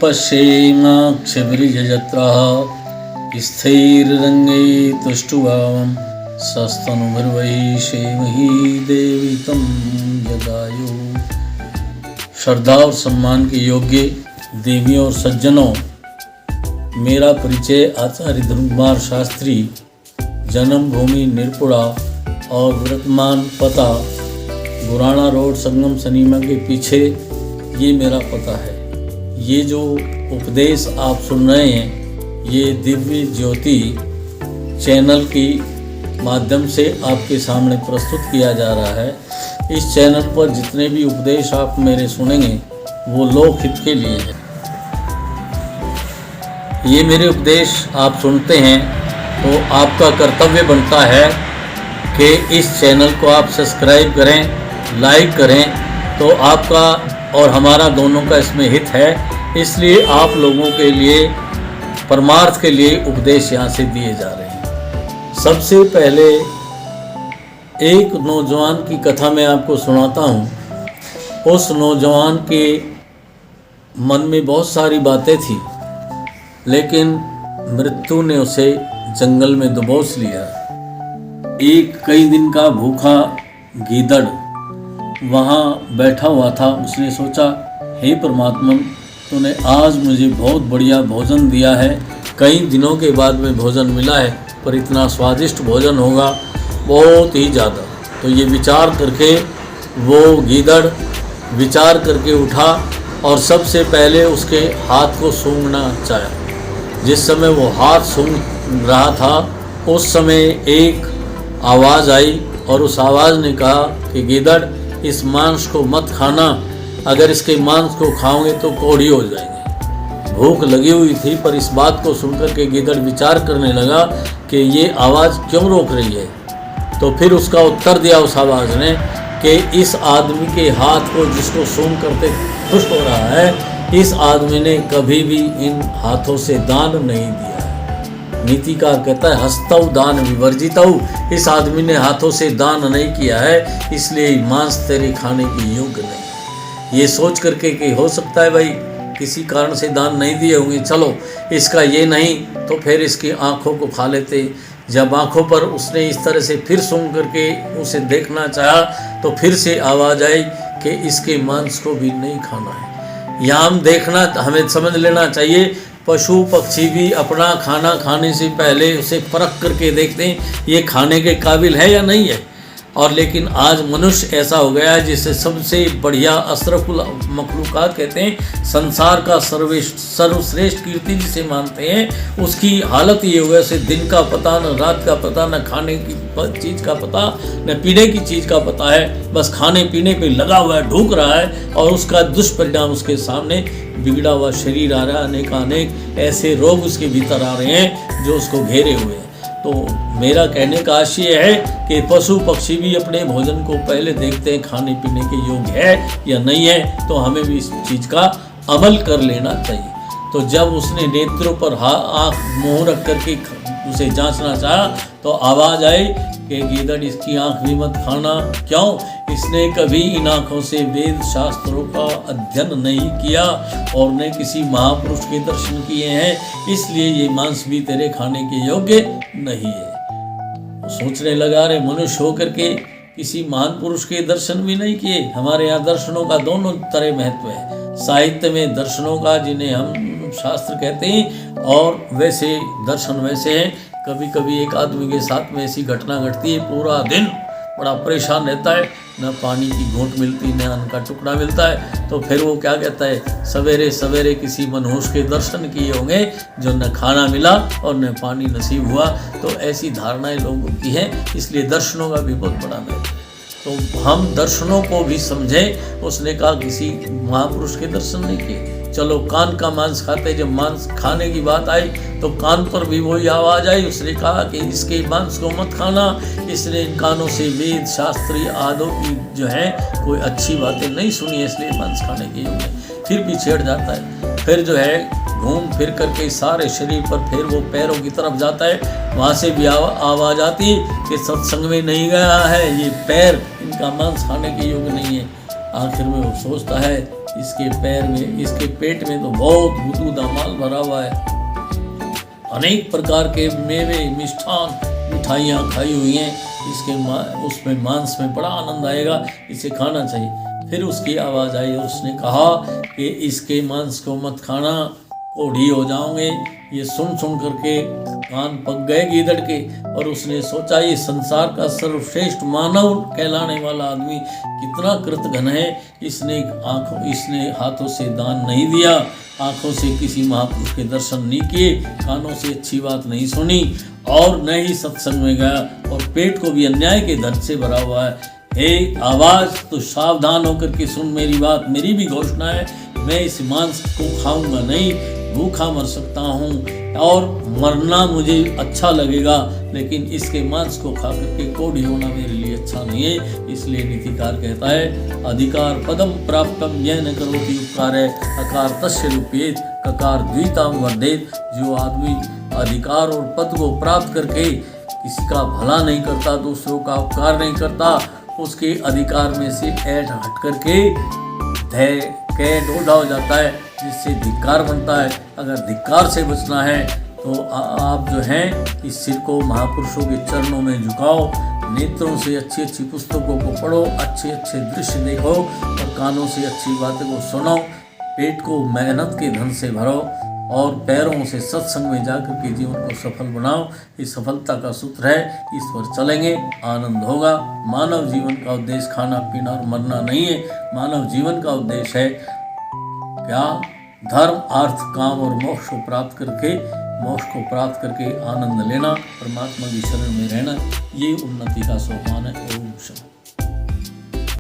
पश्येमाक्षभिर्यजत्राः स्थिररङ्गे तुष्टुभावं सस्तनुभिर्वैषेमहि देवी तं यदायु। श्रद्धा और सम्मान के योग्य देवियों और सज्जनों, मेरा परिचय आचार्य धर्मकुमार शास्त्री, जन्मभूमि निरपुड़ा और वर्तमान पता गुराना रोड संगम सिनेमा के पीछे, ये मेरा पता है। ये जो उपदेश आप सुन रहे हैं ये दिव्य ज्योति चैनल की माध्यम से आपके सामने प्रस्तुत किया जा रहा है। इस चैनल पर जितने भी उपदेश आप मेरे सुनेंगे वो लोकहित के लिए है। ये मेरे उपदेश आप सुनते हैं तो आपका कर्तव्य बनता है कि इस चैनल को आप सब्सक्राइब करें, लाइक करें, तो आपका और हमारा दोनों का इसमें हित है। इसलिए आप लोगों के लिए परमार्थ के लिए उपदेश यहाँ से दिए जा रहे हैं। सबसे पहले एक नौजवान की कथा मैं आपको सुनाता हूँ। उस नौजवान के मन में बहुत सारी बातें थी, लेकिन मृत्यु ने उसे जंगल में दबोच लिया। एक कई दिन का भूखा गीदड़ वहाँ बैठा हुआ था। उसने सोचा, हे परमात्मा, तूने आज मुझे बहुत बढ़िया भोजन दिया है। कई दिनों के बाद में भोजन मिला है, पर इतना स्वादिष्ट भोजन होगा बहुत ही ज़्यादा। तो ये विचार करके वो गीदड़ विचार करके उठा और सबसे पहले उसके हाथ को सूंघना चाहा। जिस समय वो हाथ सूंघ रहा था उस समय एक आवाज़ आई और उस आवाज़ ने कहा कि गीदड़, इस मांस को मत खाना, अगर इसके मांस को खाओगे तो कोढ़ी हो जाएंगे। भूख लगी हुई थी, पर इस बात को सुनकर के गीदड़ विचार करने लगा कि ये आवाज़ क्यों रोक रही है। तो फिर उसका उत्तर दिया उस आवाज़ ने कि इस आदमी के हाथ को जिसको सूंघ करते खुश हो रहा है, इस आदमी ने कभी भी इन हाथों से दान नहीं दिया है। नीतिकार कहता है, हस्तौ दान विवर्जितौ। इस आदमी ने हाथों से दान नहीं किया है, इसलिए मांस तेरे खाने के योग्य नहीं। ये सोच करके कि हो सकता है भाई किसी कारण से दान नहीं दिए होंगे, चलो इसका ये नहीं तो फिर इसकी आंखों को खा लेते। जब आंखों पर उसने इस तरह से फिर सूंघ करके उसे देखना चाहा तो फिर से आवाज़ आई कि इसके मांस को भी नहीं खाना है। यहाँ हमें समझ लेना चाहिए, पशु पक्षी भी अपना खाना खाने से पहले उसे परख करके देखते हैं ये खाने के काबिल है या नहीं है। और लेकिन आज मनुष्य ऐसा हो गया है जिसे सबसे बढ़िया अशरफुल मखलूकात कहते हैं, संसार का सर्वश्रेष्ठ कीर्ति जिसे मानते हैं, उसकी हालत ये हो गया, उसे दिन का पता, न रात का पता, न खाने की चीज़ का पता, न पीने की चीज़ का पता है। बस खाने पीने पे लगा हुआ है, ढूक रहा है और उसका दुष्परिणाम उसके सामने बिगड़ा हुआ शरीर आ रहा है। अनेक ऐसे रोग उसके भीतर आ रहे हैं जो उसको घेरे हुए हैं। तो मेरा कहने का आशय है कि पशु पक्षी भी अपने भोजन को पहले देखते हैं खाने पीने के योग्य है या नहीं है, तो हमें भी इस चीज़ का अमल कर लेना चाहिए। तो जब उसने नेत्रों पर आँख मुँह रख करके उसे जांचना चाहा तो आवाज़ आई कि गीदड़, इसकी आँख भी मत खाना। क्यों? इसने कभी इन आँखों से वेद शास्त्रों का अध्ययन नहीं किया और न किसी महापुरुष के दर्शन किए हैं, इसलिए ये मांस भी तेरे खाने के योग्य नहीं है। सोचने लगा, रे मनुष्य होकर के किसी महान पुरुष के दर्शन भी नहीं किए। हमारे यहाँ दर्शनों का दोनों तरह महत्व है। साहित्य में दर्शनों का, जिन्हें हम शास्त्र कहते हैं, और वैसे दर्शन वैसे हैं। कभी कभी एक आदमी के साथ में ऐसी घटना घटती है, पूरा दिन बड़ा परेशान रहता है, न पानी की घूंट मिलती, न अन्न का टुकड़ा मिलता है। तो फिर वो क्या कहता है, सवेरे सवेरे किसी मनहूस के दर्शन किए होंगे जो न खाना मिला और न पानी नसीब हुआ। तो ऐसी धारणाएं लोगों की हैं, इसलिए दर्शनों का भी बहुत बड़ा महत्व। तो हम दर्शनों को भी समझें। उसने कहा किसी महापुरुष के दर्शन नहीं किए। चलो कान का मांस खाते, जब मांस खाने की बात आई तो कान पर भी वही आवाज़ आई। उसने कहा कि इसके मांस को मत खाना, इसने इन कानों से वेद शास्त्री आदों की जो है कोई अच्छी बातें नहीं सुनी, इसलिए मांस खाने के योग्य। फिर भी छेड़ जाता है, फिर जो है घूम फिर करके सारे शरीर पर, फिर वो पैरों की तरफ जाता है। वहाँ से भी आवाज़ आती कि सत्संग में नहीं गया है, ये पैर इनका मांस खाने के योग्य नहीं है। आखिर में वो सोचता है इसके पैर में, इसके पेट में तो बहुत गुदगुदा माल भरा हुआ है। अनेक प्रकार के मेवे, मिष्ठान, मिठाइयाँ खाई हुई हैं। उसमें मांस में बड़ा आनंद आएगा, इसे खाना चाहिए। फिर उसकी आवाज़ आई और उसने कहा कि इसके मांस को मत खाना, कोढ़ी हो जाओगे। ये सुन करके कान पक गए गीदड़ के, और उसने सोचा ये संसार का सर्वश्रेष्ठ मानव कहलाने वाला आदमी कितना कृतघ्न है। इसने हाथों से दान नहीं दिया, आंखों से किसी महापुरुष के दर्शन नहीं किए, कानों से अच्छी बात नहीं सुनी, और न ही सत्संग में गया, और पेट को भी अन्याय के दर्द से भरा हुआ है। हे आवाज़, तो सावधान होकर के सुन मेरी बात, मेरी भी घोषणा है। मैं इस मांस को खाऊंगा नहीं, भूखा मर सकता हूँ और मरना मुझे अच्छा लगेगा, लेकिन इसके मांस को खा करके कोढ़ी होना मेरे लिए अच्छा नहीं है। इसलिए नीतिकार कहता है, अधिकार पदम प्राप्तम यह न करोति उपकार है, अकार तस्य रूपेत ककार द्विताम वर्धेत। जो आदमी अधिकार और पद को प्राप्त करके किसी का भला नहीं करता, दूसरों का उपकार नहीं करता, उसके अधिकार में से ऐठ हट करके डोढ़ा हो जाता है, जिससे धिक्कार बनता है। अगर धिक्कार से बचना है तो आप जो हैं इस सिर को महापुरुषों के चरणों में झुकाओ, नेत्रों से अच्छी अच्छी पुस्तकों को पढ़ो, अच्छे अच्छे दृश्य देखो, और कानों से अच्छी बातों को सुनो, पेट को मेहनत के धन से भरो, और पैरों से सत्संग में जाकर के जीवन को सफल बनाओ। इस सफलता का सूत्र है, इस पर चलेंगे, आनंद होगा। मानव जीवन का उद्देश्य खाना पीना और मरना नहीं है। मानव जीवन का उद्देश्य है क्या? धर्म, अर्थ, काम और मोक्ष को प्राप्त करके आनंद लेना, परमात्मा की शरण में रहना। ये उन्नति का सोपान है। ओम शांति।